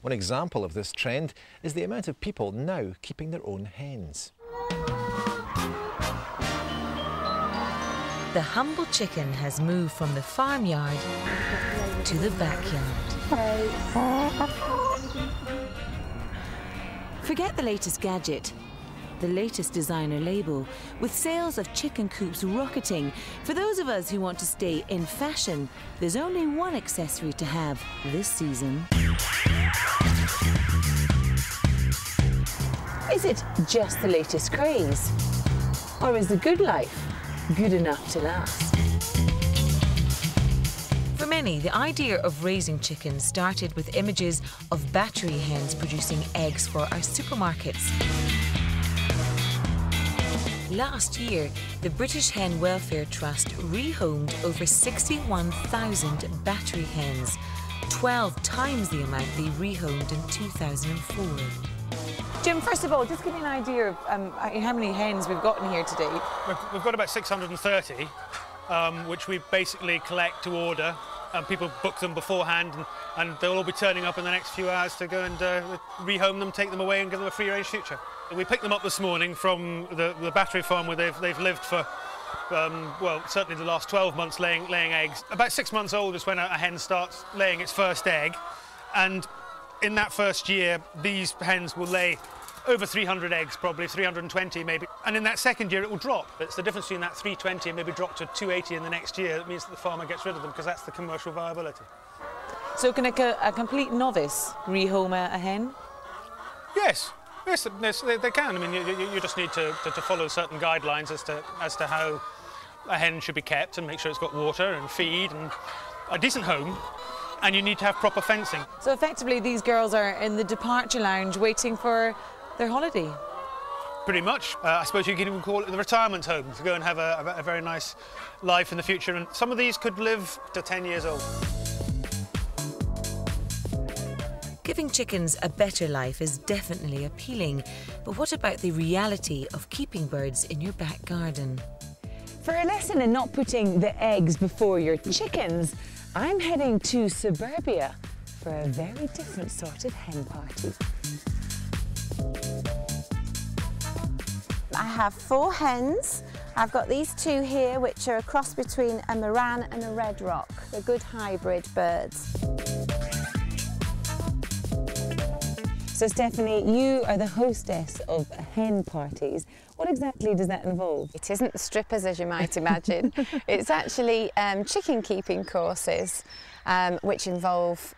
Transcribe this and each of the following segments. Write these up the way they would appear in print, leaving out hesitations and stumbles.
One example of this trend is the amount of people now keeping their own hens. The humble chicken has moved from the farmyard to the backyard. Forget the latest gadget, the latest designer label, with sales of chicken coops rocketing. For those of us who want to stay in fashion, there's only one accessory to have this season. Is it just the latest craze? Or is the good life good enough to last? For many, the idea of raising chickens started with images of battery hens producing eggs for our supermarkets. Last year, the British Hen Welfare Trust rehomed over 61,000 battery hens, 12 times the amount they rehomed in 2004. Jim, first of all, just give me an idea of how many hens we've got in here today. We've got about 630, which we basically collect to order. People book them beforehand, and they'll all be turning up in the next few hours to go and rehome them, take them away and give them a free-range future. We picked them up this morning from the battery farm where they've lived for, well, certainly the last 12 months laying eggs. About 6 months old is when a hen starts laying its first egg, and in that first year, these hens will lay over 300 eggs, probably 320 maybe. And in that second year, it will drop. It's the difference between that 320 and maybe drop to 280 in the next year. That means that the farmer gets rid of them because that's the commercial viability. So can a complete novice rehome a hen? Yes. Yes, they can. I mean, you just need to follow certain guidelines as to how a hen should be kept and make sure it's got water and feed and a decent home. And you need to have proper fencing. So effectively these girls are in the departure lounge waiting for their holiday? Pretty much. I suppose you could even call it the retirement home, to go and have a very nice life in the future. And some of these could live to 10 years old. Giving chickens a better life is definitely appealing. But what about the reality of keeping birds in your back garden? For a lesson in not putting the eggs before your chickens, I'm heading to suburbia for a very different sort of hen party. I have 4 hens. I've got these 2 here, which are a cross between a Moran and a Red Rock. They're good hybrid birds. So Stephanie, you are the hostess of hen parties. What exactly does that involve? It isn't the strippers, as you might imagine. It's actually chicken keeping courses, which involve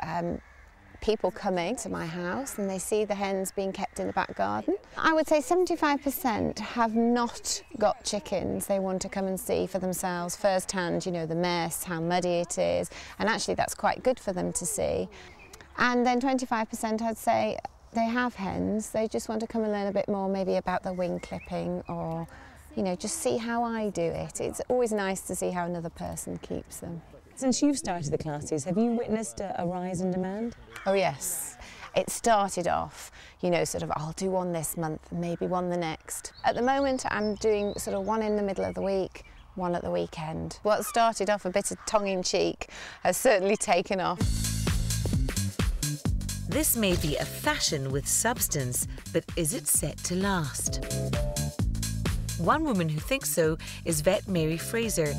people coming to my house and they see the hens being kept in the back garden. I would say 75% have not got chickens. They want to come and see for themselves firsthand, you know, the mess, how muddy it is, and actually that's quite good for them to see. And then 25% I'd say they have hens, they just want to come and learn a bit more maybe about the wing clipping or, you know, just see how I do it. It's always nice to see how another person keeps them. Since you've started the classes, have you witnessed a rise in demand? Oh yes. It started off, you know, sort of, I'll do one this month, maybe one the next. At the moment, I'm doing sort of one in the middle of the week, one at the weekend. What started off a bit of tongue-in-cheek has certainly taken off. This may be a fashion with substance, but is it set to last? One woman who thinks so is vet Mary Fraser.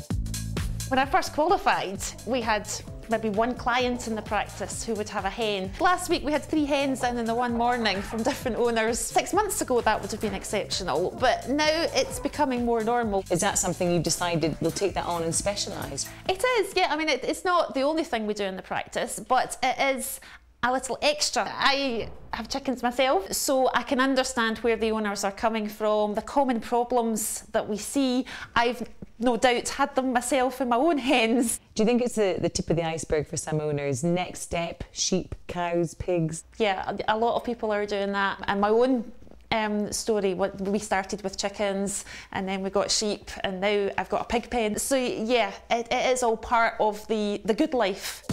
When I first qualified, we had maybe one client in the practice who would have a hen. Last week we had 3 hens in the one morning from different owners. 6 months ago that would have been exceptional, but now it's becoming more normal. Is that something you've decided we'll take that on and specialise? It is, yeah. I mean, it's not the only thing we do in the practice, but it is a little extra. I have chickens myself, so I can understand where the owners are coming from, the common problems that we see. I've no doubt had them myself in my own hens. Do you think it's the tip of the iceberg for some owners? Next step, sheep, cows, pigs? Yeah, a lot of people are doing that. And my own story, we started with chickens and then we got sheep and now I've got a pig pen. So yeah, it is all part of the good life.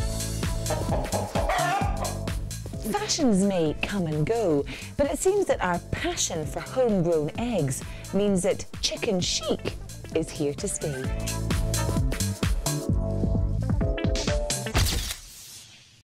Fashions may come and go, but it seems that our passion for homegrown eggs means that chicken chic is here to stay.